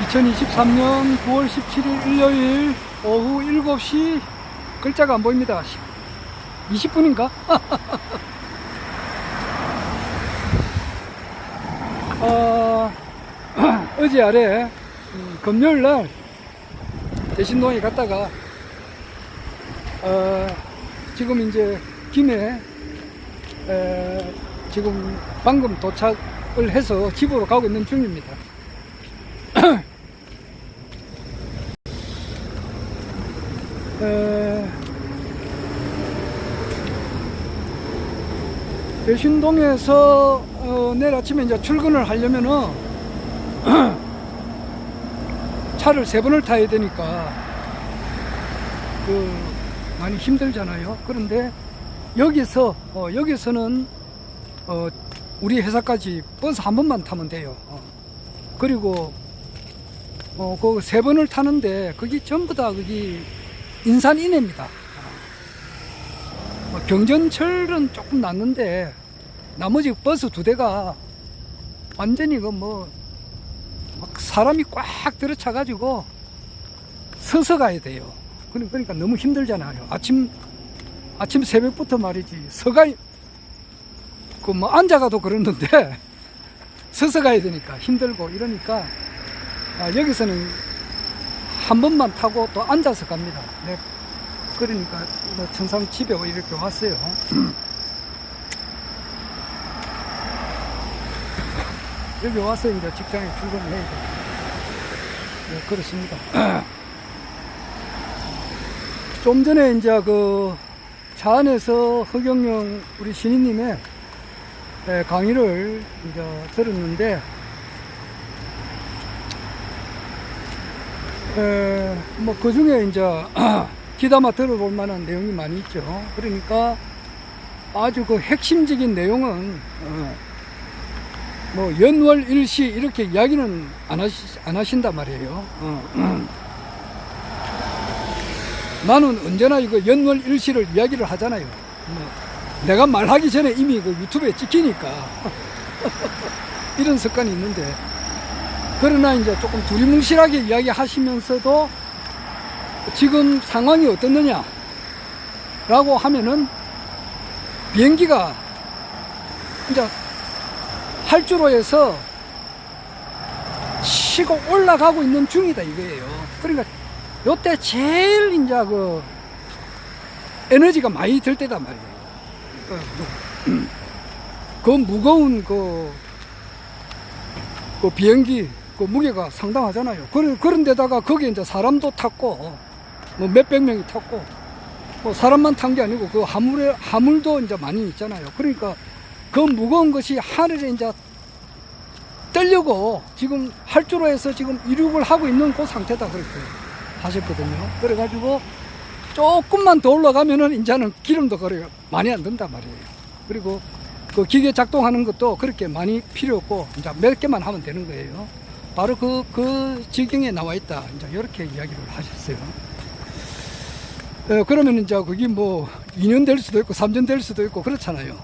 2023년 9월 17일 일요일 오후 7시 글자가 안 보입니다. 20분인가? 어제 아래 금요일날 대신동에 갔다가 지금 이제 김해 지금 방금 도착을 해서 집으로 가고 있는 중입니다. 대신동에서 내일 아침에 이제 출근을 하려면은 차를 3번을 타야 되니까 많이 힘들잖아요. 그런데 여기서는 우리 회사까지 버스 한 번만 타면 돼요. 그리고 그 3번을 타는데 거기 전부 다 거기 인산 이내입니다. 경전철은 조금 낫는데 나머지 버스 2대가 완전히 막 사람이 꽉 들어차 가지고 서서 가야 돼요. 그러니까 너무 힘들잖아요. 아침 새벽부터 말이지 서가 뭐 앉아가도 그러는데 서서 가야 되니까 힘들고 이러니까 여기서는 한 번만 타고 또 앉아서 갑니다. 네. 그러니까 천상 집에 이렇게 왔어요. 여기 와서 이제 직장에 출근을 해야 돼요. 네, 그렇습니다. 좀 전에 이제 차 안에서 허경영 우리 신인님의 강의를 이제 들었는데, 뭐 그 중에 이제 귀담아 들어볼 만한 내용이 많이 있죠. 그러니까 아주 핵심적인 내용은 뭐 연월일시 이렇게 이야기는 안 하신단 말이에요. 나는 언제나 이거 연월일시를 이야기를 하잖아요. 내가 말하기 전에 이미 유튜브에 찍히니까 이런 습관이 있는데, 그러나 이제 조금 두리뭉실하게 이야기하시면서도 지금 상황이 어떻느냐 라고 하면은 비행기가 이제 활주로에서 치고 올라가고 있는 중이다 이거예요. 그러니까 요때 제일 이제 에너지가 많이 들 때단 말이에요. 그 무거운 그 비행기 무게가 상당하잖아요. 그런 데다가 거기에 이제 사람도 탔고 뭐 몇백 명이 탔고 뭐 사람만 탄 게 아니고 그 화물도 이제 많이 있잖아요. 그러니까 그 무거운 것이 하늘에 이제 뜨려고 지금 활주로에서 지금 이륙을 하고 있는 그 상태다 그렇게 하셨거든요. 그래가지고 조금만 더 올라가면은 이제는 기름도 많이 안 든단 말이에요. 그리고 그 기계 작동하는 것도 그렇게 많이 필요 없고 이제 몇 개만 하면 되는 거예요. 바로 그 지경에 나와 있다. 이제 이렇게 이야기를 하셨어요. 그러면 이제 그게 뭐 2년 될 수도 있고 3년 될 수도 있고 그렇잖아요.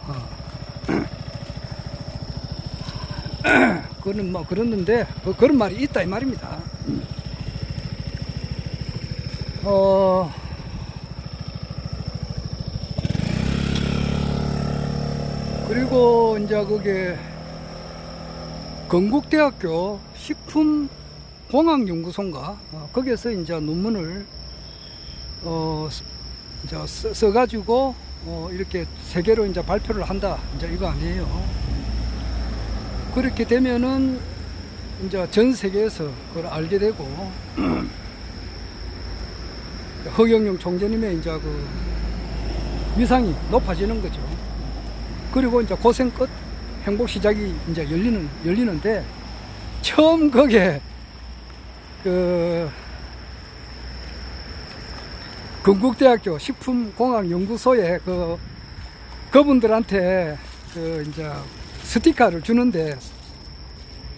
그거는 뭐 그랬는데 그런 말이 있다 이 말입니다. 그리고 이제 그게 건국대학교 식품공학연구소인가 거기에서 이제 논문을 이제 써가지고 이렇게 세계로 이제 발표를 한다 이제 이거 아니에요. 그렇게 되면은 이제 전 세계에서 그걸 알게 되고 허경영 총재님의 이제 위상이 높아지는 거죠. 그리고 이제 고생 끝 행복 시작이 이제 열리는데 처음 거기에 건국대학교 식품공학연구소에 그분들한테 이제 스티커를 주는데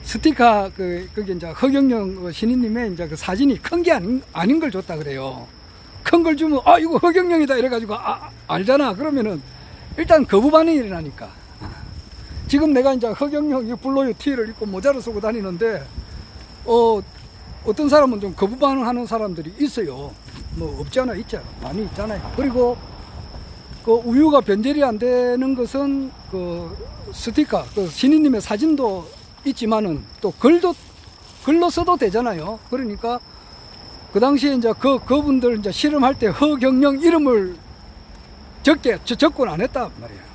스티커 그게 이제 허경영 신인님의 이제 그 사진이 큰 게 아닌 걸 줬다 그래요. 큰 걸 주면 이거 허경영이다 이래가지고 알잖아. 그러면은 일단 거부 반응이 일어나니까. 지금 내가 이제 허경영 블로유 티를 입고 모자를 쓰고 다니는데 어떤 사람은 좀 거부 반응하는 사람들이 있어요. 뭐 없지 않아 있죠. 많이 있잖아요. 그리고 그 우유가 변절이 안 되는 것은 그 스티커, 그 신인님의 사진도 있지만은 또 글로 써도 되잖아요. 그러니까 그 당시에 이제 그분들 이제 실험할 때 허경영 이름을 접근 안 했단 말이에요.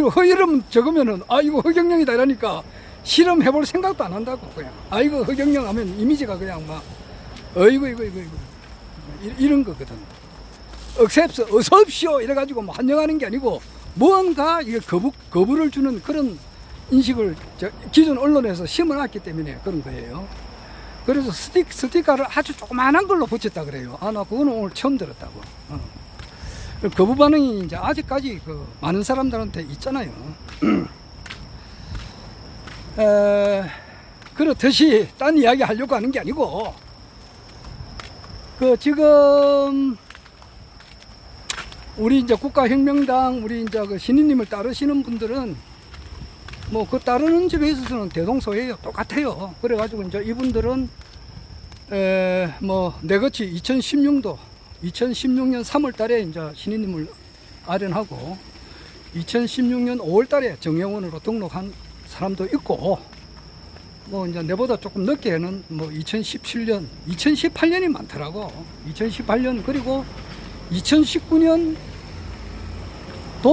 허 이름 적으면은 아 이거 허경영이다 이러니까 실험해볼 생각도 안 한다고. 그냥 아 이거 허경영 하면 이미지가 그냥 막 어이구 이거 이런 거거든. 억셉스 어서 오십시오 이래가지고 뭐 환영하는 게 아니고 뭔가 이게 거부를 주는 그런 인식을 기존 언론에서 심어놨기 때문에 그런 거예요. 그래서 스티커를 아주 조그만한 걸로 붙였다 그래요. 아, 나 그거는 오늘 처음 들었다고. 거부 반응이 이제 아직까지 그 많은 사람들한테 있잖아요. 그렇듯이 딴 이야기 하려고 하는 게 아니고, 지금, 우리 이제 국가혁명당, 우리 이제 그 신인님을 따르시는 분들은 뭐 그 따르는 집에 있어서는 대동소이해요. 똑같아요. 그래가지고 이제 이분들은 뭐 내거치 2016년 3월 달에 이제 신인님을 아련하고 2016년 5월 달에 정회원으로 등록한 사람도 있고 뭐 이제 내보다 조금 늦게는 뭐 2018년이 많더라고. 2018년 그리고 2019년도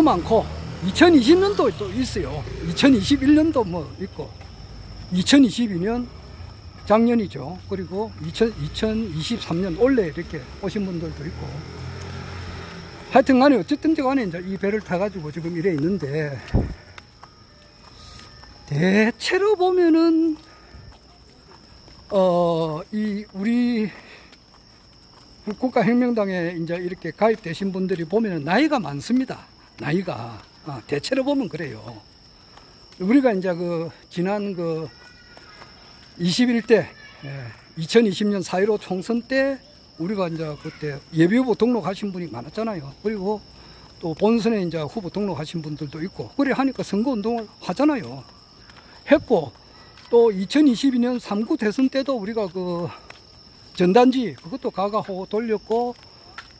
많고 2020년도 또 있어요. 2021년도 뭐 있고 2022년 작년이죠. 그리고 2023년 올해 이렇게 오신 분들도 있고 하여튼 간에 어쨌든 간에 이제 이 배를 타가지고 지금 이래 있는데 대체로 보면은 이 우리 국가혁명당에 이제 이렇게 가입되신 분들이 보면은 나이가 많습니다. 나이가 대체로 보면 그래요. 우리가 이제 지난 21대 2020년 4.15 총선 때 우리가 이제 그때 예비후보 등록하신 분이 많았잖아요. 그리고 또 본선에 이제 후보 등록하신 분들도 있고 그래 하니까 선거운동을 하잖아요. 했고 또 2022년 3구 대선 때도 우리가 전단지 그것도 가가호 돌렸고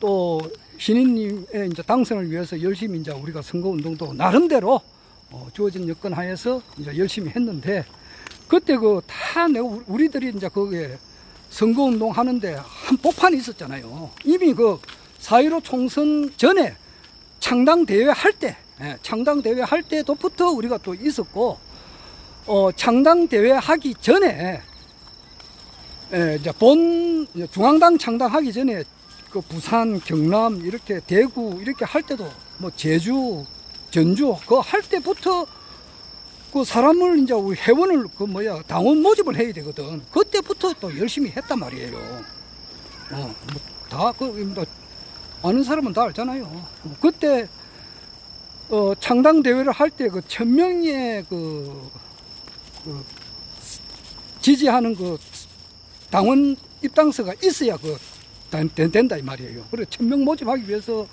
또 신인님의 이제 당선을 위해서 열심히 이제 우리가 선거운동도 나름대로 주어진 여건 하에서 이제 열심히 했는데 그때 다 내가 우리들이 이제 거기에 선거운동 하는데 한복판이 있었잖아요. 이미 4.15 총선 전에 창당대회 할 때, 창당대회 할 때부터 우리가 또 있었고, 창당대회 하기 전에, 이제 중앙당 창당하기 전에 부산, 경남, 이렇게 대구, 이렇게 할 때도 뭐 제주, 전주, 할 때부터 사람을 이제 우리 회원을 당원 모집을 해야 되거든. 그때부터 또 열심히 했단 말이에요. 아는 사람은 다 알잖아요. 그때, 창당대회를 할 때 1000명의 지지하는 당원 입당서가 있어야 된다 이 말이에요. 그래 1000명 모집하기 위해서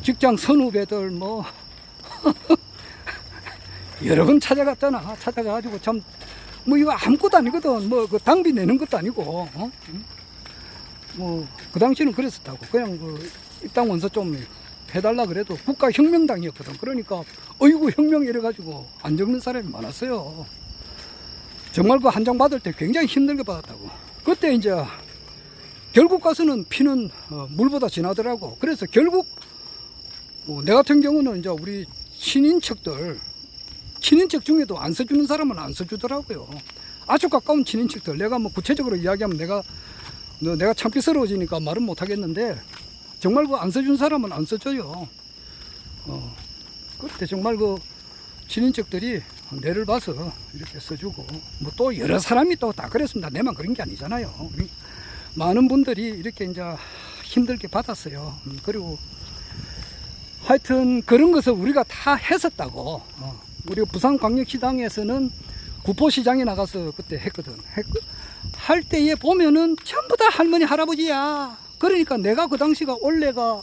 직장 선후배들 여러 번 찾아갔잖아. 찾아가가지고 참 이거 아무것도 아니거든. 당비 내는 것도 아니고 그 당시는 그랬었다고. 그냥 입당 원서 좀 해달라 그래도 국가혁명당이었거든. 그러니까 어이구 혁명 이래가지고 안 적는 사람이 많았어요. 정말 한 장 받을 때 굉장히 힘들게 받았다고. 그때 이제 결국 가서는 피는 물보다 진하더라고. 그래서 결국 내 같은 경우는 이제 우리 친인척 중에도 안 써주는 사람은 안 써주더라고요. 아주 가까운 친인척들. 내가 구체적으로 이야기하면 내가 참기스러워지니까 말은 못 하겠는데 정말 안 써준 사람은 안 써줘요. 그때 정말 친인척들이 내를 봐서 이렇게 써주고 또 여러 사람이 또 다 그랬습니다. 내만 그런 게 아니잖아요. 많은 분들이 이렇게 이제 힘들게 받았어요. 그리고 하여튼 그런 것을 우리가 다 했었다고. 우리가 부산광역시당에서는 구포시장에 나가서 그때 했거든. 할 때에 보면은 전부 다 할머니 할아버지야. 그러니까 내가 그 당시가 올해가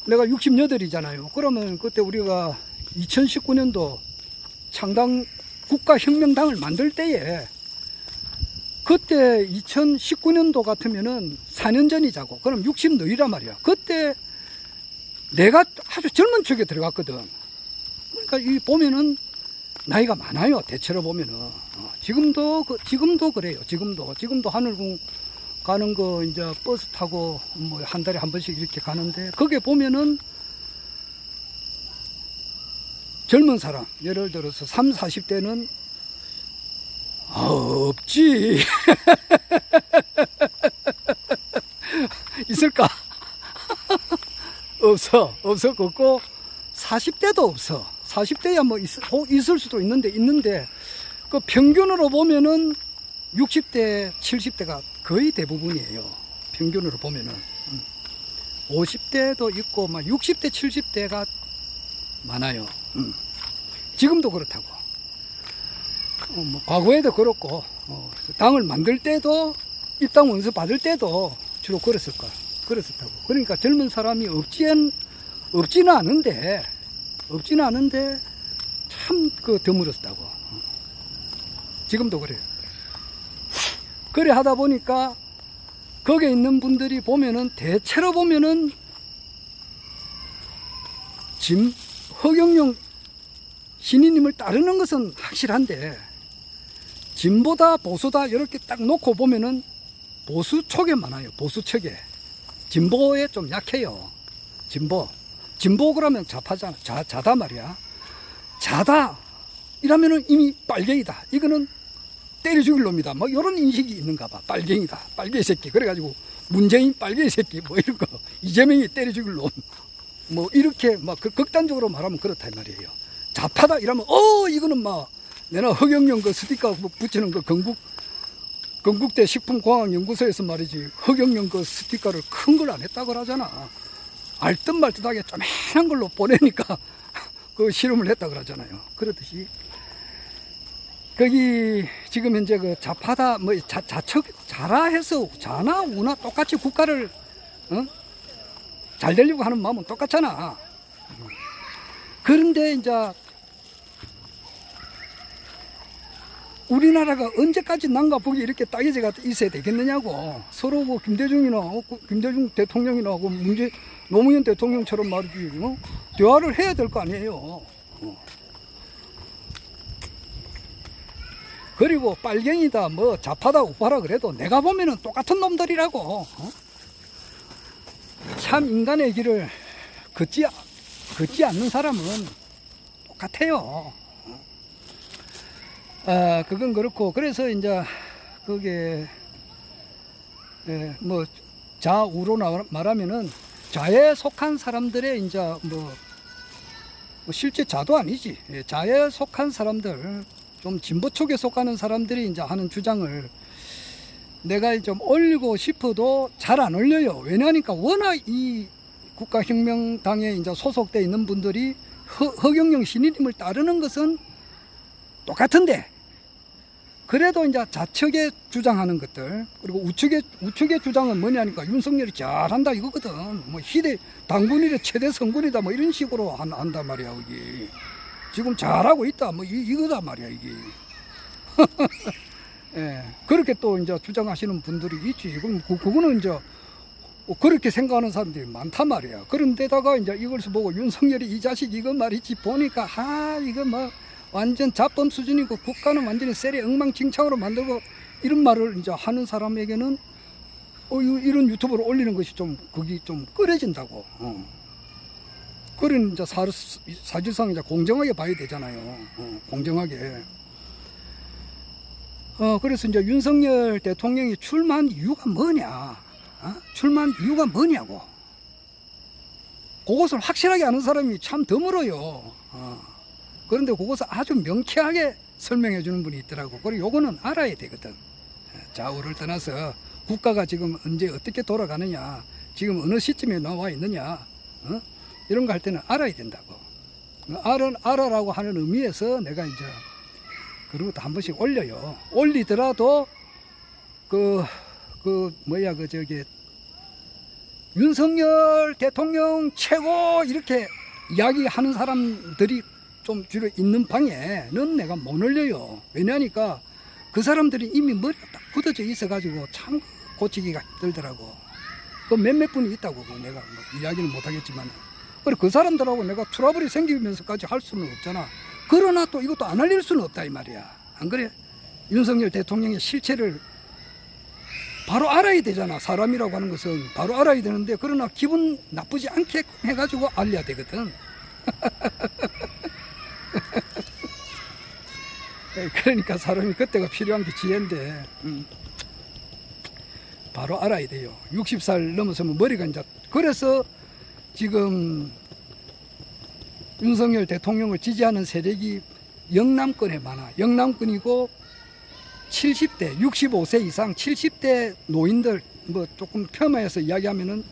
내가 68이잖아요. 그러면 그때 우리가 2019년도 창당 국가혁명당을 만들 때에 그때 2019년도 같으면은 4년 전이자고. 그럼 60 너희란 말이야. 그때 내가 아주 젊은 척에 들어갔거든. 그러니까 이 보면은 나이가 많아요. 대체로 보면은. 지금도 그래요. 지금도 하늘궁 가는 거 이제 버스 타고 뭐 한 달에 한 번씩 이렇게 가는데, 거기에 보면은 젊은 사람, 예를 들어서 30, 40대는 없지. 있을까? 없어. 없고 40대도 없어. 40대야 뭐 있을 수도 있는데 그 평균으로 보면은 60대, 70대가 거의 대부분이에요. 평균으로 보면은 50대도 있고 막 60대, 70대가 많아요. 지금도 그렇다고. 뭐 과거에도 그렇고, 당을 만들 때도, 입당 원서 받을 때도 주로 그랬다고. 그러니까 젊은 사람이 없지는 않은데 참 드물었다고. 지금도 그래요. 그래 하다 보니까 거기에 있는 분들이 보면은, 대체로 보면은 허경영 신인님을 따르는 것은 확실한데, 진보다 보수다 이렇게 딱 놓고 보면은 보수 쪽에 많아요. 보수 쪽에. 진보에 좀 약해요. 진보 그러면 좌파잖아. 자다 말이야. 자다 이러면은 이미 빨갱이다. 이거는 때려 죽일 놈이다. 뭐 이런 인식이 있는가 봐. 빨갱이다. 빨갱이 새끼. 그래가지고 문재인 빨갱이 새끼 뭐 이런 거. 이재명이 때려 죽일 놈. 뭐 이렇게 막 극단적으로 말하면 그렇다 이 말이에요. 좌파다 이러면 이거는 막 내가 허경영 그 스티커 붙이는 그 건국대 식품공학연구소에서 말이지, 허경영 그 스티커를 큰 걸 안 했다고 그러잖아. 알듯 말듯하게 쪼매난 걸로 보내니까 그 실험을 했다 그러잖아요. 그렇듯이 거기 지금 현재 그 좌파다 뭐 자라 해서 자나 우나 똑같이 국가를 잘 되려고 하는 마음은 똑같잖아. 그런데 이제 우리나라가 언제까지 남과 북이 이렇게 따개지가 있어야 되겠느냐고. 서로 뭐 김대중 대통령이나 노무현 대통령처럼 말이지, 대화를 해야 될 거 아니에요. 그리고 빨갱이다, 뭐 좌파다, 우파라 그래도 내가 보면은 똑같은 놈들이라고. 참 인간의 길을 걷지 않는 사람은 똑같아요. 그건 그렇고, 그래서 이제 그게 뭐 좌우로 말하면은 좌에 속한 사람들의 이제 뭐 실제 좌도 아니지, 좌에 속한 사람들, 좀 진보 쪽에 속하는 사람들이 이제 하는 주장을 내가 좀 올리고 싶어도 잘 안 올려요. 왜냐하니까 워낙 이 국가혁명당에 이제 소속돼 있는 분들이 허경영 신인님을 따르는 것은 똑같은데, 그래도 이제 좌측에 주장하는 것들, 그리고 우측의 주장은 뭐냐니까 윤석열이 잘한다 이거거든. 뭐 희대 당군이래 최대 성군이다 뭐 이런 식으로 한단 말이야. 이게 지금 잘하고 있다 뭐 이거다 말이야 이게. 예, 그렇게 또 이제 주장하시는 분들이 있지. 그거는 이제 그렇게 생각하는 사람들이 많단 말이야. 그런데다가 이제 이걸 보고 윤석열이 이 자식 이거 말이지 보니까 이거 뭐 완전 자범 수준이고 국가는 완전히 세례 엉망진창으로 만들고 이런 말을 이제 하는 사람에게는 이런 유튜브를 올리는 것이 좀 그게 좀 꺼려진다고. 그런 이제 사실상 이제 공정하게 봐야 되잖아요. 공정하게. 그래서 이제 윤석열 대통령이 출마한 이유가 뭐냐? 출마한 이유가 뭐냐고. 그것을 확실하게 아는 사람이 참 드물어요. 그런데 그것을 아주 명쾌하게 설명해 주는 분이 있더라고. 그리고 요거는 알아야 되거든. 좌우를 떠나서 국가가 지금 언제 어떻게 돌아가느냐, 지금 어느 시점에 나와 있느냐, 이런 거 할 때는 알아야 된다고. 알아라고 하는 의미에서 내가 이제 그런 것도 한 번씩 올려요. 올리더라도 윤석열 대통령 최고 이렇게 이야기하는 사람들이 좀 주로 있는 방에는 내가 못 올려요. 왜냐하니까 그 사람들이 이미 머리가 딱 굳어져 있어가지고 참 고치기가 힘들더라고. 그 몇몇 분이 있다고 내가 뭐 이야기는 못하겠지만, 그래 그 사람들하고 내가 트러블이 생기면서까지 할 수는 없잖아. 그러나 또 이것도 안 알릴 수는 없다 이 말이야. 안 그래? 윤석열 대통령의 실체를 바로 알아야 되잖아. 사람이라고 하는 것은 바로 알아야 되는데, 그러나 기분 나쁘지 않게 해가지고 알려야 되거든. 그러니까 사람이 그때가 필요한 게 지혜인데, 바로 알아야 돼요. 60살 넘어서면 머리가 이제, 그래서 지금 윤석열 대통령을 지지하는 세력이 영남권에 많아. 영남권이고 70대, 65세 이상 70대 노인들, 뭐 조금 폄하해서 이야기하면은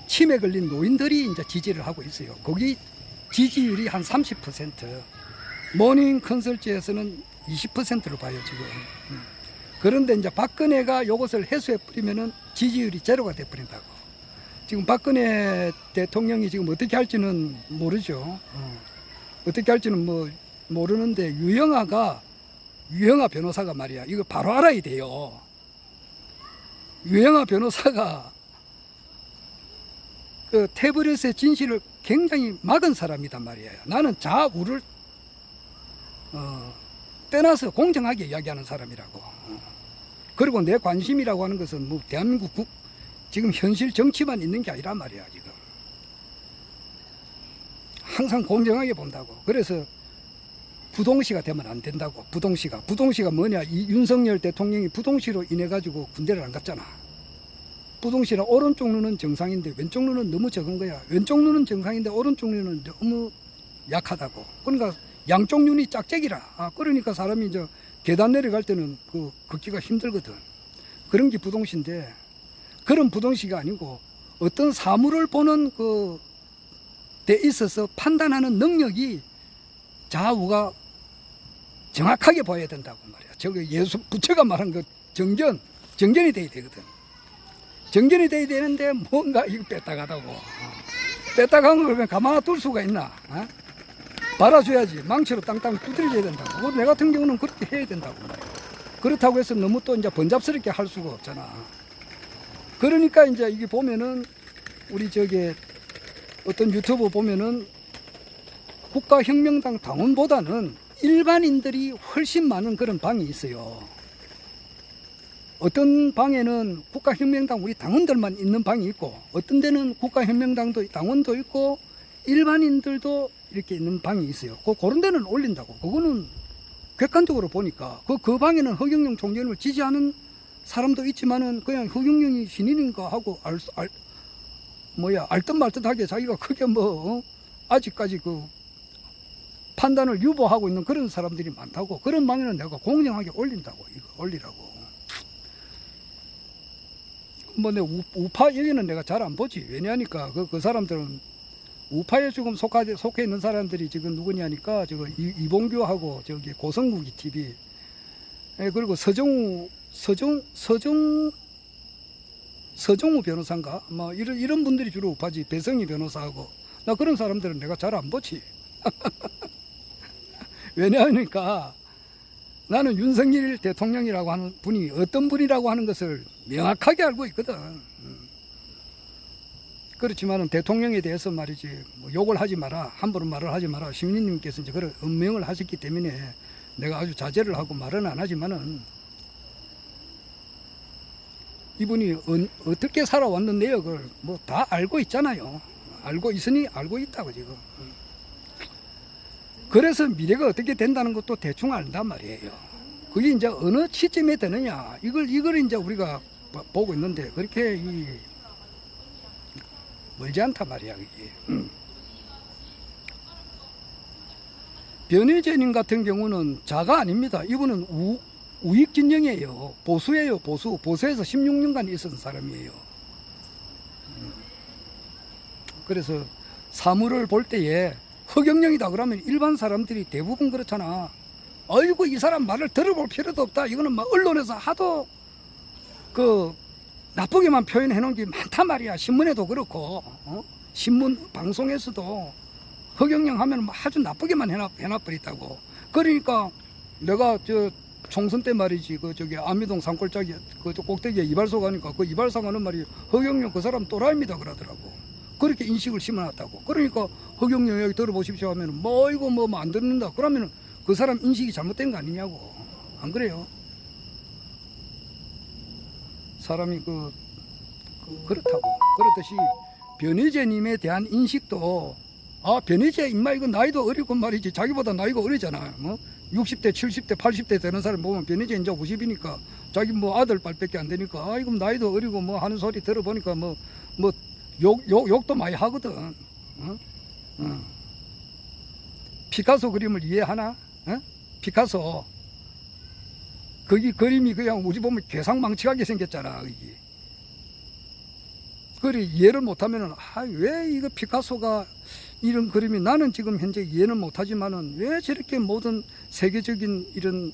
치매 걸린 노인들이 이제 지지를 하고 있어요. 거기 지지율이 한 30%. 모닝 컨설트에서는 20%로 봐요, 지금. 그런데 이제 박근혜가 이것을 해소해 버리면은 지지율이 제로가 돼 버린다고. 지금 박근혜 대통령이 지금 어떻게 할지는 모르죠. 어떻게 할지는 뭐 모르는데, 유영하 변호사가 말이야, 이거 바로 알아야 돼요. 유영하 변호사가 그 태블릿의 진실을 굉장히 막은 사람이단 말이에요. 나는 좌우를 떠나서 공정하게 이야기하는 사람이라고. 그리고 내 관심이라고 하는 것은 뭐 대한민국 지금 현실 정치만 있는 게 아니란 말이야. 지금 항상 공정하게 본다고. 그래서 부동시가 되면 안 된다고. 부동시가 뭐냐, 이 윤석열 대통령이 부동시로 인해 가지고 군대를 안 갔잖아. 부동시는 오른쪽 눈은 정상인데 왼쪽 눈은 너무 적은 거야. 왼쪽 눈은 정상인데 오른쪽 눈은 너무 약하다고. 그러니까 양쪽 눈이 짝짝이라. 그러니까 사람이 이제 계단 내려갈 때는 그 걷기가 힘들거든. 그런 게 부동시인데, 그런 부동시가 아니고 어떤 사물을 보는 그 데 있어서 판단하는 능력이 좌우가 정확하게 보여야 된다고 말이야. 저거 예수 부처가 말한 그 정견이 돼야 되거든. 정견이 돼야 되는데 뭔가 이거 뺐다가다고. 뺐다간 걸 가만히 둘 수가 있나? 발아줘야지. 망치로 땅땅 두드려줘야 된다고. 내 같은 경우는 그렇게 해야 된다고 말이야. 그렇다고 해서 너무 또 이제 번잡스럽게 할 수가 없잖아. 그러니까 이제 이게 보면은 우리 저기 어떤 유튜브 보면은 국가혁명당 당원보다는 일반인들이 훨씬 많은 그런 방이 있어요. 어떤 방에는 국가혁명당 우리 당원들만 있는 방이 있고, 어떤 데는 국가혁명당도 당원도 있고 일반인들도 이렇게 있는 방이 있어요. 그런 데는 올린다고. 그거는 객관적으로 보니까 그 방에는 허경영 총재를 지지하는 사람도 있지만은 그냥 허경영이 신인인가 하고 알듯 말듯하게 자기가 크게 아직까지 그 판단을 유보하고 있는 그런 사람들이 많다고. 그런 방에는 내가 공정하게 올린다고. 이거 올리라고. 내 우파 여기는 내가 잘 안 보지. 왜냐하니까 그 사람들은 우파에 지금 속해 있는 사람들이 지금 누구냐니까 이봉규하고 저기 고성국이 TV, 그리고 서정우 변호사인가 이런 분들이 주로 우파지. 배성희 변호사하고. 나 그런 사람들은 내가 잘 안 보지. 왜냐하니까 나는 윤석열 대통령이라고 하는 분이 어떤 분이라고 하는 것을 명확하게 알고 있거든. 그렇지만은 대통령에 대해서 말이지 욕을 하지 마라, 함부로 말을 하지 마라, 시민님께서 이제 그런 엄명을 하셨기 때문에 내가 아주 자제를 하고 말은 안 하지만은, 이분이 어떻게 살아왔는 내역을 다 알고 있잖아요. 알고 있으니 알고 있다고 지금. 그래서 미래가 어떻게 된다는 것도 대충 안단 말이에요. 그게 이제 어느 시점에 되느냐, 이걸 이제 우리가 보고 있는데, 그렇게 멀지 않단 말이야, 그게. 변혜재님 같은 경우는 자가 아닙니다. 이분은 우익진영이에요. 보수예요, 보수. 보수에서 16년간 있었던 사람이에요. 그래서 사물을 볼 때에 허경영이다 그러면 일반 사람들이 대부분 그렇잖아. 아이고, 이 사람 말을 들어볼 필요도 없다. 이거는 언론에서 하도 나쁘게만 표현해 놓은 게 많단 말이야. 신문에도 그렇고, 신문 방송에서도 허경영 하면 아주 나쁘게만 해놔버렸다고. 그러니까 내가 총선 때 말이지 그 저기 안미동 산골짜기 그 꼭대기에 이발소 가니까 그 이발사 가는 말이 허경영 그 사람 또라이입니다 그러더라고. 그렇게 인식을 심어놨다고. 그러니까 허경영 여기 들어보십시오 하면은 뭐 이거 뭐 안 듣는다 그러면은 그 사람 인식이 잘못된 거 아니냐고. 안 그래요? 사람이 그렇다고. 그렇듯이 변희재님에 대한 인식도 변희재 인마 이거 나이도 어리고 말이지 자기보다 나이가 어리잖아. 뭐 60대 70대 80대 되는 사람 보면 변희재 이제 50이니까 자기 뭐 아들 빨밖에 안 되니까 이거 나이도 어리고 뭐 하는 소리 들어보니까 뭐 욕도 많이 하거든. 피카소 그림을 이해하나? 피카소 거기 그림이 그냥 우리 보면 괴상망측하게 생겼잖아. 여기. 그래 이해를 못하면은 왜 이거 피카소가 이런 그림이 나는 지금 현재 이해는 못하지만은 왜 저렇게 모든 세계적인 이런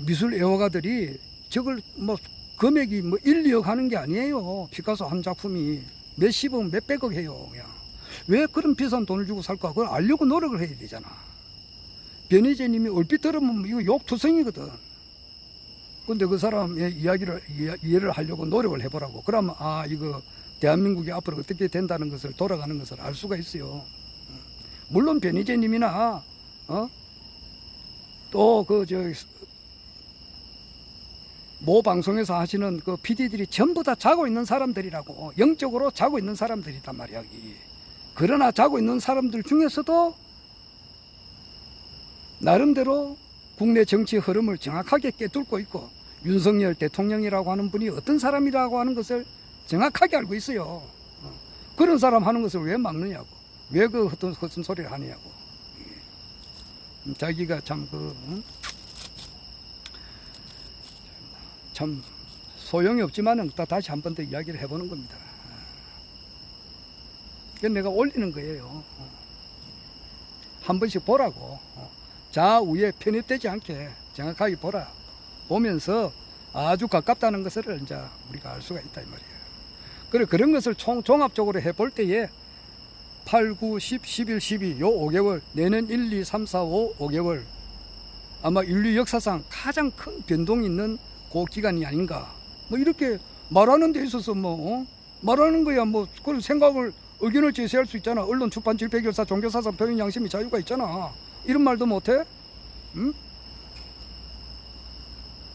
미술 애호가들이 저걸 뭐 금액이 뭐 1, 2억 하는 게 아니에요. 피카소 한 작품이 몇십억 몇백억 해요. 그냥. 왜 그런 비싼 돈을 주고 살까? 그걸 알려고 노력을 해야 되잖아. 변희재님이 얼핏 들으면 이거 욕투성이거든. 근데 그 사람의 이해를 하려고 노력을 해보라고. 그러면 이거 대한민국이 앞으로 어떻게 된다는 것을 돌아가는 것을 알 수가 있어요. 물론 변희재님이나 또 모 방송에서 하시는 그 PD들이 전부 다 자고 있는 사람들이라고. 영적으로 자고 있는 사람들이단 말이야. 여기. 그러나 자고 있는 사람들 중에서도 나름대로 국내 정치 흐름을 정확하게 꿰뚫고 있고 윤석열 대통령이라고 하는 분이 어떤 사람이라고 하는 것을 정확하게 알고 있어요. 그런 사람 하는 것을 왜 막느냐고. 왜 그 헛된 소리를 하느냐고. 자기가 참 소용이 없지만은 다시 한 번 더 이야기를 해보는 겁니다. 그래서 내가 올리는 거예요. 한 번씩 보라고. 좌우에 편입되지 않게 정확하게 보라. 보면서 아주 가깝다는 것을 이제 우리가 알 수가 있다 이 말이에요. 그래 그런 것을 종합적으로 해볼 때에 8, 9, 10, 11, 12 요 5개월 내년 1, 2, 3, 4, 5, 5개월 아마 인류 역사상 가장 큰 변동이 있는 그 기간이 아닌가. 뭐 이렇게 말하는 데 있어서 말하는 거야 그런 생각을 의견을 제시할 수 있잖아. 언론, 출판, 질표, 결사, 종교사상, 표현, 양심이 자유가 있잖아. 이런 말도 못해? 응?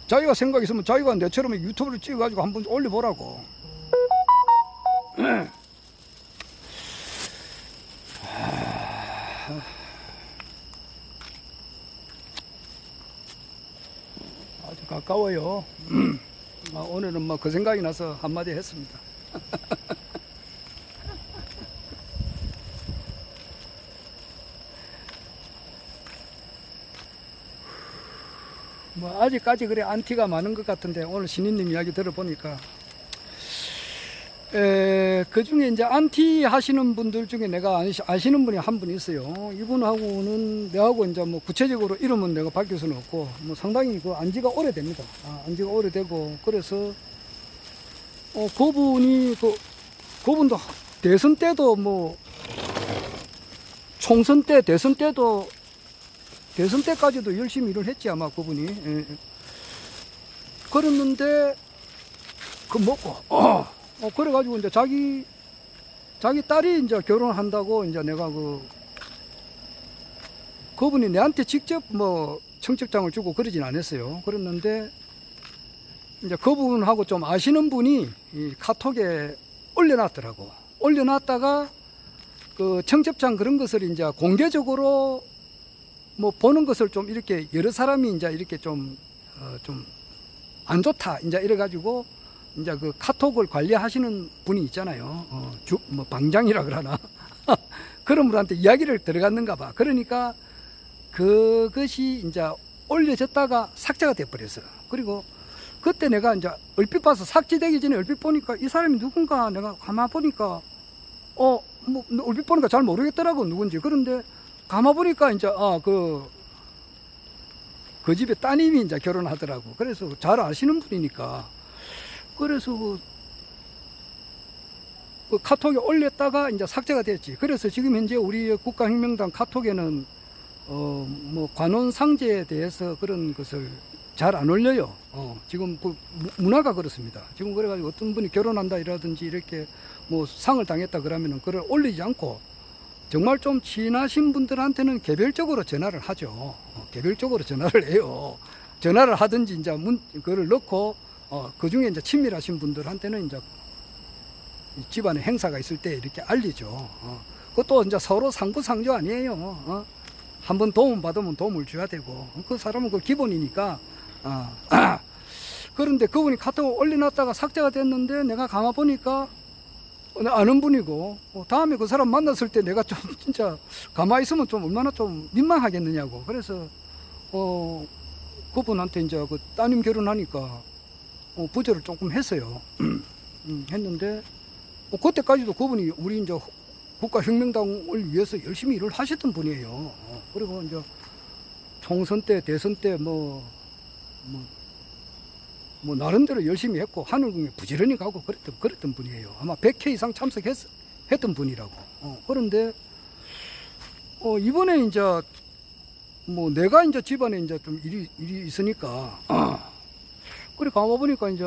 자기가 생각 있으면 자기가 내처럼 유튜브를 찍어가지고 한번 올려보라고. 아주 가까워요. 오늘은 뭐 그 생각이 나서 한마디 했습니다. 뭐 아직까지 그래 안티가 많은 것 같은데 오늘 신인님 이야기 들어보니까 그 중에 이제 안티 하시는 분들 중에 내가 아시는 분이 한 분 있어요. 이분하고는 내하고 이제 뭐 구체적으로 이름은 내가 밝힐 수는 없고 뭐 상당히 그 안지가 오래됩니다. 안지가 오래되고 그래서 그분도 대선 때도 뭐 총선 때 대선 때까지도 열심히 일을 했지 아마 그분이. 그랬는데 그래가지고 이제 자기 딸이 이제 결혼한다고 이제 내가 그분이 내한테 직접 뭐 청첩장을 주고 그러진 않았어요. 그랬는데 이제 그분하고 좀 아시는 분이 이 카톡에 올려놨더라고. 올려놨다가 그 청첩장 그런 것을 이제 공개적으로 뭐 보는 것을 좀 이렇게 여러 사람이 이제 이렇게 좀 안 좋다 이제 이래가지고 이제 그 카톡을 관리하시는 분이 있잖아요. 뭐 방장이라 그러나 그런 분한테 이야기를 들어갔는가 봐. 그러니까 그것이 이제 올려졌다가 삭제가 돼버렸어. 그리고 그때 내가 이제 얼핏 봐서 삭제되기 전에 얼핏 보니까 이 사람이 누군가 내가 가만 보니까 뭐 얼핏 보니까 잘 모르겠더라고 누군지. 그런데 가만 보니까 이제 그 집에 따님이 이제 결혼하더라고. 그래서 잘 아시는 분이니까. 그래서 그 카톡에 올렸다가 이제 삭제가 됐지. 그래서 지금 현재 우리 국가혁명당 카톡에는 뭐 관원상제에 대해서 그런 것을 잘 안 올려요. 지금 그 문화가 그렇습니다. 지금 그래가지고 어떤 분이 결혼한다 이라든지 이렇게 뭐 상을 당했다 그러면은 그걸 올리지 않고 정말 좀 친하신 분들한테는 개별적으로 전화를 하죠. 개별적으로 전화를 해요. 전화를 하든지 이제 그걸 넣고 그 중에 이제 친밀하신 분들한테는 이제 집안에 행사가 있을 때 이렇게 알리죠. 그것도 이제 서로 상부상조 아니에요. 한번 도움 받으면 도움을 줘야 되고 그 사람은 그 기본이니까. 그런데 그분이 카톡 올려놨다가 삭제가 됐는데 내가 가만 보니까 아는 분이고 다음에 그 사람 만났을 때 내가 좀 진짜 가만히 있으면 좀 얼마나 좀 민망하겠느냐고. 그래서 그분한테 이제 그 따님 결혼하니까 부재를 조금 했어요. 했는데 그때까지도 그분이 우리 이제 국가혁명당을 위해서 열심히 일을 하셨던 분이에요. 그리고 이제 총선 때 대선 때 나름대로 열심히 했고 하늘궁에 부지런히 가고 그랬던 분이에요. 아마 100회 이상 참석했던 분이라고. 그런데 이번에 이제 내가 이제 집안에 이제 좀 일이 있으니까 그래 가만 보니까 이제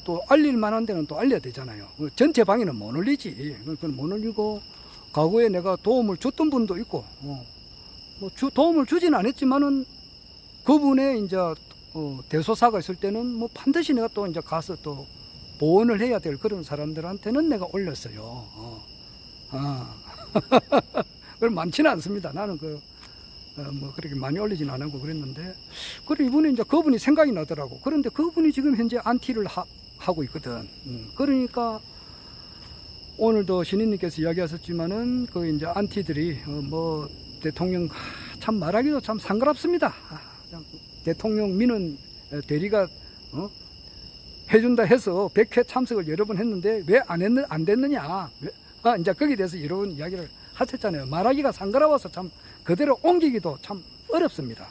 또 알릴 만한 데는 또 알려야 되잖아요. 전체 방에는 못 올리지. 그건 못 올리고 과거에 내가 도움을 줬던 분도 있고 도움을 주진 않았지만은 그분의 이제 대소사가 있을 때는 반드시 내가 또 이제 가서 또 보원을 해야 될 그런 사람들한테는 내가 올렸어요. 그럼 많지는 않습니다. 나는 그렇게 많이 올리진 않고 그랬는데, 그래 이번에 이제 그분이 생각이 나더라고. 그런데 그분이 지금 현재 안티를 하고 있거든. 그러니까 오늘도 신인님께서 이야기하셨지만은 그 이제 안티들이 대통령 참 말하기도 참 상그럽습니다. 대통령 민원 대리가 해준다 해서 100회 참석을 여러 번 했는데 왜 안 됐느냐. 이제 거기에 대해서 여러 번 이야기를 하셨잖아요. 말하기가 상그러워서 참 그대로 옮기기도 참 어렵습니다.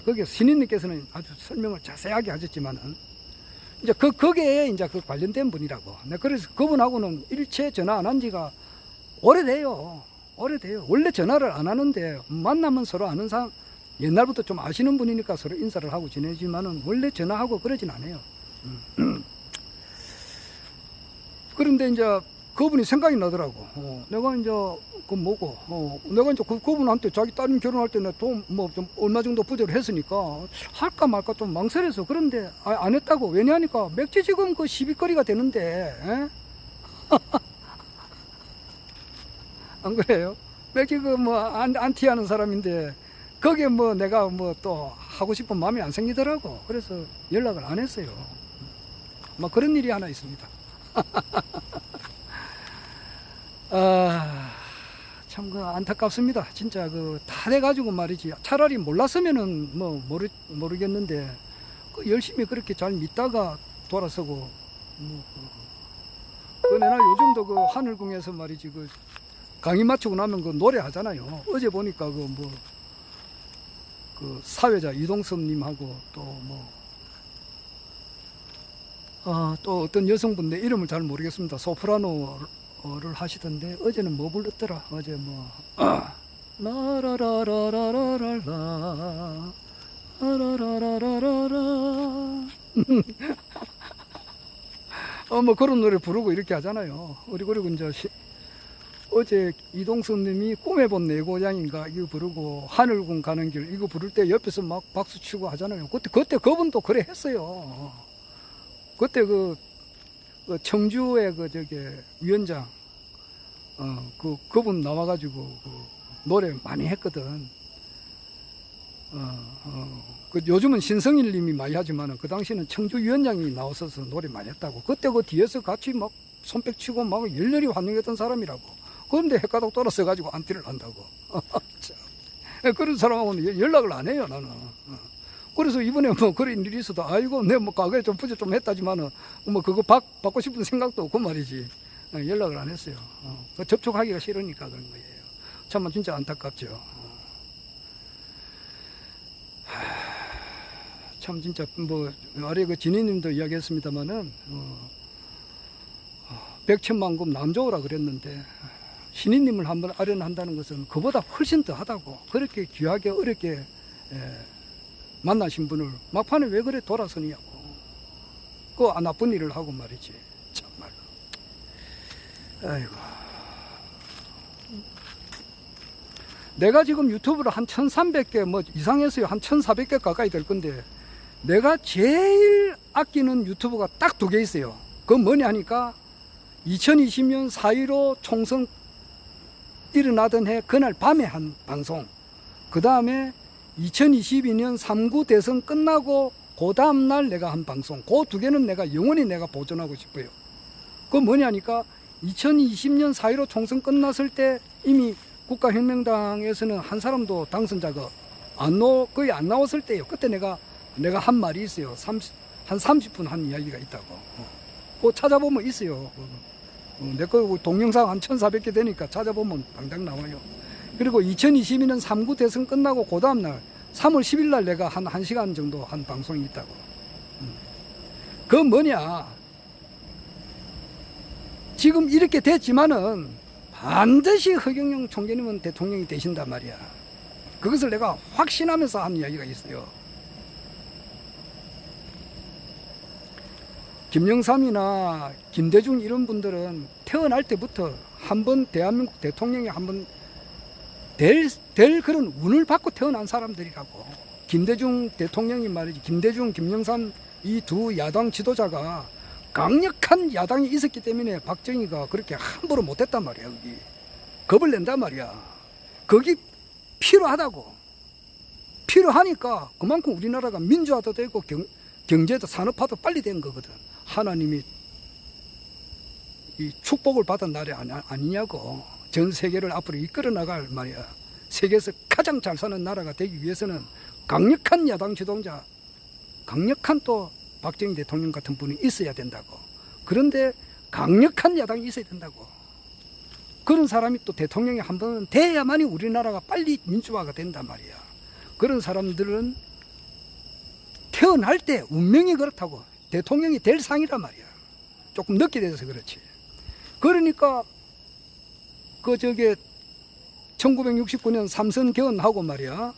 거기에 신인님께서는 아주 설명을 자세하게 하셨지만은 이제 거기에 이제 그 관련된 분이라고. 그래서 그분하고는 일체 전화 안 한 지가 오래돼요. 원래 전화를 안 하는데 만나면 서로 아는 사람, 옛날부터 좀 아시는 분이니까 서로 인사를 하고 지내지만은 원래 전화하고 그러진 않아요. 그런데 이제 그분이 생각이 나더라고. 내가 이제 내가 이제 그분한테 자기 따님 결혼할 때 내가 돈 좀 얼마 정도 부재를 했으니까 할까 말까 좀 망설여서. 그런데 안 했다고. 왜냐하니까 맥주 지금 그 시비거리가 되는데, 안 그래요? 맥주 안티하는 사람인데 거기에 내가 또 하고 싶은 마음이 안 생기더라고. 그래서 연락을 안 했어요. 그런 일이 하나 있습니다. 참 안타깝습니다. 진짜 다 돼가지고 말이지. 차라리 몰랐으면은 모르겠는데 열심히 그렇게 잘 믿다가 돌아서고 내가 요즘도 하늘궁에서 말이지 강의 마치고 나면 노래 하잖아요. 어제 보니까 사회자 이동섭님하고 또 어떤 여성분 내 이름을 잘 모르겠습니다. 소프라노를 하시던데 어제는 뭐 불렀더라. 어제 라라라라라라라 라라라라라라 그런 노래 부르고 이렇게 하잖아요. 그리고 이제 어제 이동섭님이 꿈에 본 내 고향인가 이거 부르고 하늘궁 가는 길 이거 부를 때 옆에서 막 박수 치고 하잖아요. 그때 그분도 그래 했어요. 그때 청주의 위원장 그분 나와가지고 노래 많이 했거든. 요즘은 신성일님이 많이 하지만은 그 당시에는 청주 위원장이 나왔어서 노래 많이 했다고. 그때 뒤에서 같이 막 손뼉 치고 막 열렬히 환영했던 사람이라고. 그런데 헷가닥 돌아서 가지고 안티를 한다고. 그런 사람하고는 연락을 안 해요, 나는. 그래서 이번에 그런 일이 있어도 아이고 내 과거에 좀 부재 좀 했다지만은 그거 받고 싶은 생각도 없고 말이지. 연락을 안 했어요. 접촉하기가 싫으니까 그런 거예요. 참 진짜 안타깝죠. 참 진짜 아래 진희님도 이야기했습니다마는 100천만금 남조라 그랬는데 신인님을 한번 아련한다는 것은 그보다 훨씬 더 하다고. 그렇게 귀하게 어렵게 만나신 분을 막판에 왜 그래 돌아서냐고. 그 나쁜 일을 하고 말이지. 참말로. 아이고. 내가 지금 유튜브를 한 1300개 뭐 이상해서요. 한 1400개 가까이 될 건데, 내가 제일 아끼는 유튜브가 딱 2개 있어요. 그건 뭐냐 하니까 2020년 4.15 총선 일어나던 해 그날 밤에 한 방송, 그 다음에 2022년 3구 대선 끝나고 그 다음날 내가 한 방송, 그 2개는 내가 영원히 내가 보존하고 싶어요. 그건 뭐냐 하니까 2020년 4.15 총선 끝났을 때 이미 국가혁명당에서는 한 사람도 당선자가 거의 안 나왔을 때예요. 그때 내가 한 말이 있어요. 한 30분 한 이야기가 있다고. 그거 찾아보면 있어요. 내 거 동영상 한 1400개 되니까 찾아보면 당장 나와요. 그리고 2022년 3구 대선 끝나고 그 다음날 3월 10일 날 내가 한 1시간 정도 한 방송이 있다고. 그건 뭐냐, 지금 이렇게 됐지만은 반드시 허경영 총재님은 대통령이 되신단 말이야. 그것을 내가 확신하면서 한 이야기가 있어요. 김영삼이나 김대중 이런 분들은 태어날 때부터 한번 대한민국 대통령이 한번 될 그런 운을 받고 태어난 사람들이라고. 김대중 대통령이 말이지, 김대중, 김영삼 이 두 야당 지도자가 강력한 야당이 있었기 때문에 박정희가 그렇게 함부로 못했단 말이야. 거기 겁을 낸단 말이야. 거기 필요하다고. 필요하니까 그만큼 우리나라가 민주화도 되고 경제도 산업화도 빨리 된 거거든. 하나님이 이 축복을 받은 날이 아니냐고. 전 세계를 앞으로 이끌어 나갈 말이야. 세계에서 가장 잘 사는 나라가 되기 위해서는 강력한 야당 지도자, 강력한 또 박정희 대통령 같은 분이 있어야 된다고. 그런데 강력한 야당이 있어야 된다고. 그런 사람이 또 대통령이 한 번은 돼야만이 우리나라가 빨리 민주화가 된단 말이야. 그런 사람들은 태어날 때 운명이 그렇다고. 대통령이 될 상이란 말이야. 조금 늦게 돼서 그렇지. 그러니까 저게 1969년 삼선 개헌하고 말이야.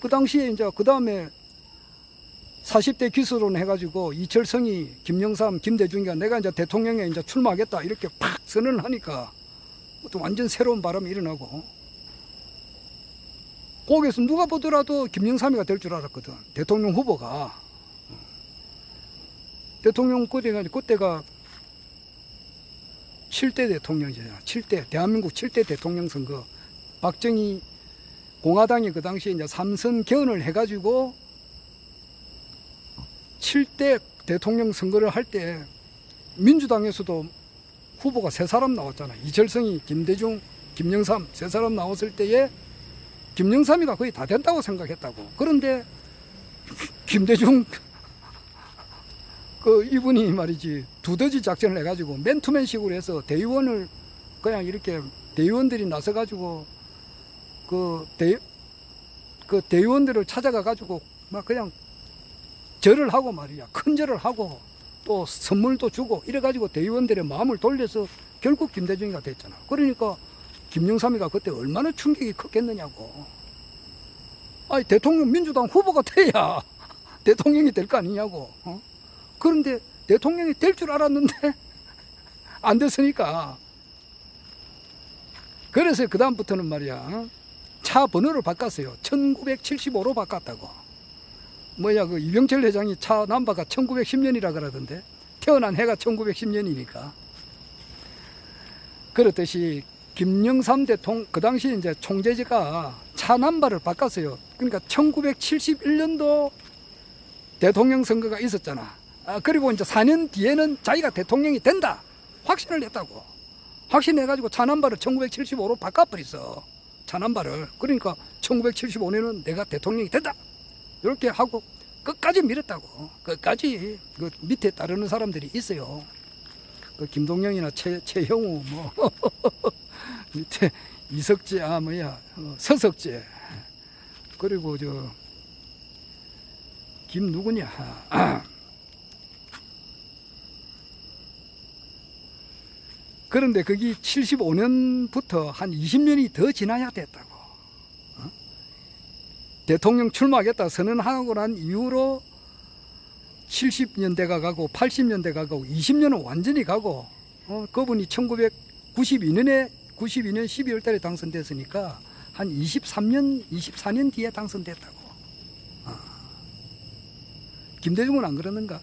그 당시에 이제 그 다음에 40대 기수론 해가지고 이철성이, 김영삼, 김대중이가 내가 이제 대통령에 이제 출마하겠다 이렇게 팍 선언을 하니까 또 완전 새로운 바람이 일어나고. 거기에서 누가 보더라도 김영삼이가 될 줄 알았거든. 대통령 후보가. 대통령 그때가 7대 대통령이잖아. 7대, 대한민국 7대 대통령 선거. 박정희 공화당이 그 당시에 이제 삼선 개헌을 해가지고 7대 대통령 선거를 할 때 민주당에서도 후보가 3사람 나왔잖아. 이철성이, 김대중, 김영삼 3사람 나왔을 때에 김영삼이가 거의 다 된다고 생각했다고. 그런데 김대중 이분이 말이지 두더지 작전을 해가지고 맨투맨식으로 해서 대의원을 그냥 이렇게 대의원들이 나서가지고 대의원들을 찾아가가지고 막 그냥 절을 하고 말이야. 큰 절을 하고 또 선물도 주고 이래가지고 대의원들의 마음을 돌려서 결국 김대중이가 됐잖아. 그러니까 김영삼이가 그때 얼마나 충격이 컸겠느냐고. 아니 대통령 민주당 후보가 돼야 대통령이 될 거 아니냐고. 그런데 대통령이 될 줄 알았는데 안 됐으니까. 그래서 그 다음부터는 말이야, 차 번호를 바꿨어요. 1975로 바꿨다고. 그 이병철 회장이 차 넘버가 1910년이라 그러던데, 태어난 해가 1910년이니까. 그렇듯이 김영삼 대통령, 그 당시 이제 총재가 차 넘버를 바꿨어요. 그러니까 1971년도 대통령 선거가 있었잖아. 그리고 이제 4년 뒤에는 자기가 대통령이 된다 확신을 했다고. 확신해가지고 차 넘버를 1975로 바꿔버렸어. 차 넘버를. 그러니까 1975년은 내가 대통령이 된다 이렇게 하고 끝까지 밀었다고. 끝까지. 그 밑에 따르는 사람들이 있어요. 그 김동영이나 최형우 뭐 밑에 이석재, 서석재, 그리고 김 누구냐. 그런데 거기 75년부터 한 20년이 더 지나야 됐다고. 대통령 출마하겠다 선언하고 난 이후로 70년대가 가고 80년대가 가고 20년은 완전히 가고 그분이 1992년 12월 달에 당선됐으니까 한 24년 뒤에 당선됐다고. 김대중은 안 그러는가?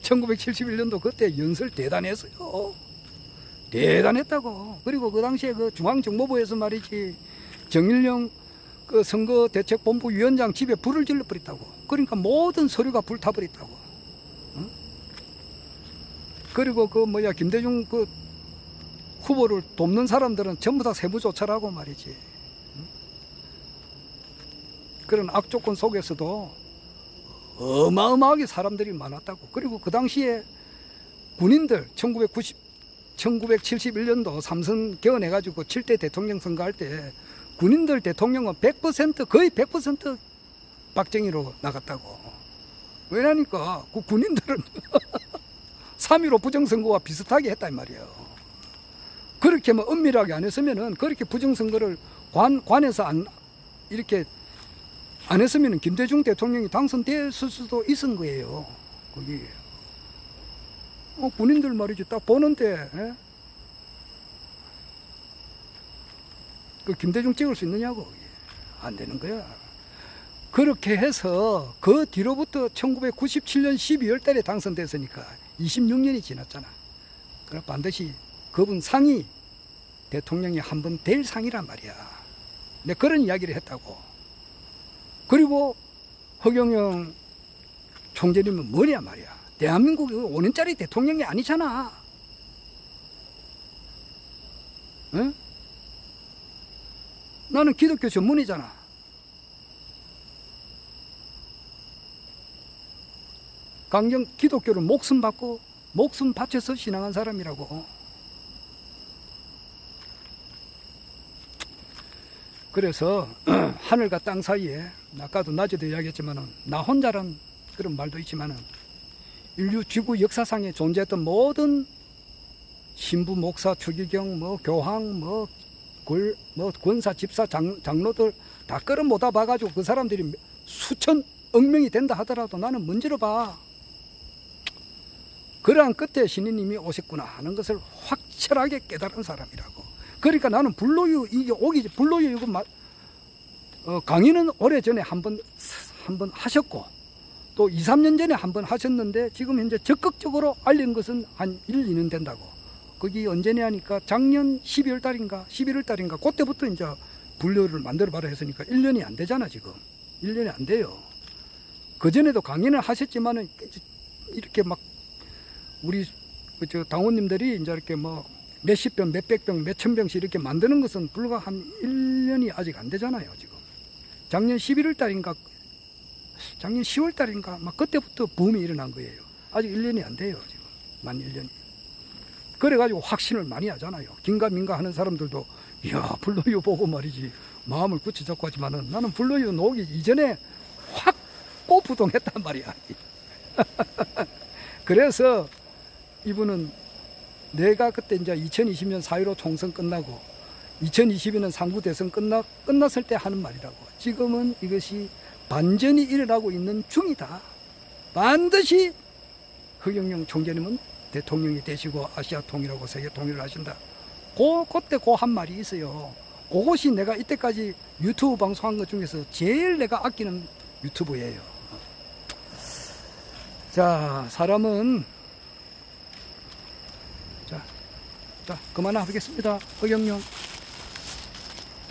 1971년도 그때 연설 대단했어요. 대단했다고. 그리고 그 당시에 그 중앙정보부에서 말이지 정일영 그 선거대책본부 위원장 집에 불을 질러버렸다고. 그러니까 모든 서류가 불타버렸다고. 그리고 김대중 그 후보를 돕는 사람들은 전부 다 세무조사라고 말이지. 그런 악조건 속에서도 어마어마하게 사람들이 많았다고. 그리고 그 당시에 군인들 1971년도 삼선 개헌해가지고 7대 대통령 선거할 때 군인들 대통령은 100% 거의 100% 박정희로 나갔다고. 왜냐니까 그 군인들은 3.15 부정선거와 비슷하게 했단 말이에요. 그렇게 뭐 은밀하게 안 했으면은 그렇게 부정선거를 관에서 이렇게 안 했으면은 김대중 대통령이 당선됐을 수도 있은 거예요. 거기 군인들 말이지 딱 보는데 그 김대중 찍을 수 있느냐고. 안 되는 거야. 그렇게 해서 그 뒤로부터 1997년 12월 달에 당선됐으니까 26년이 지났잖아. 그럼 반드시 그분 상이 대통령이 한 번 될 상이란 말이야. 내가 그런 이야기를 했다고. 그리고 허경영 총재님은 뭐냐 말이야. 대한민국이 5년짜리 대통령이 아니잖아. 응? 나는 기독교 전문이잖아. 강경 기독교를 목숨 바쳐서 신앙한 사람이라고. 그래서 하늘과 땅 사이에 아까도 낮에도 이야기했지만은 나 혼자란 그런 말도 있지만은 인류 지구 역사상에 존재했던 모든 신부, 목사, 추기경, 교황, 권사, 집사, 장로들 다 끌어모아 봐가지고 그 사람들이 수천억 명이 된다 하더라도 나는 문제로 봐. 그러한 끝에 신인님이 오셨구나 하는 것을 확실하게 깨달은 사람이라고. 그러니까 나는 불로유 불로유 이거 강의는 오래전에 한 번 하셨고 또 2, 3년 전에 한 번 하셨는데 지금 현재 적극적으로 알린 것은 한 1, 2년 된다고. 거기 언제냐 하니까 작년 12월 달인가 11월 달인가 그때부터 이제 불로유를 만들어 봐라 했으니까 1년이 안 되잖아. 지금 1년이 안 돼요. 그전에도 강의는 하셨지만은 이렇게 막 우리 당원님들이 이제 이렇게 몇십 병, 몇백 병, 몇천 병씩 이렇게 만드는 것은 불과 한 1년이 아직 안 되잖아요, 지금. 작년 11월 달인가, 작년 10월 달인가, 막 그때부터 붐이 일어난 거예요. 아직 1년이 안 돼요, 지금. 만 1년이. 그래가지고 확신을 많이 하잖아요. 긴가민가 하는 사람들도, 이야, 불로유 보고 말이지. 마음을 굳이 잡고 하지만은 나는 불로유 나오기 이전에 확 꼬부동했단 말이야. 그래서 이분은 내가 그때 이제 2020년 4.15 총선 끝나고 2022년 상부 대선 끝났을 때 하는 말이라고. 지금은 이것이 반전이 일어나고 있는 중이다. 반드시 허경영 총재님은 대통령이 되시고 아시아 통일하고 세계 통일을 하신다. 그때 그 한 말이 있어요. 그것이 내가 이때까지 유튜브 방송한 것 중에서 제일 내가 아끼는 유튜브예요. 자, 사람은 자, 그만하겠습니다. 허경영.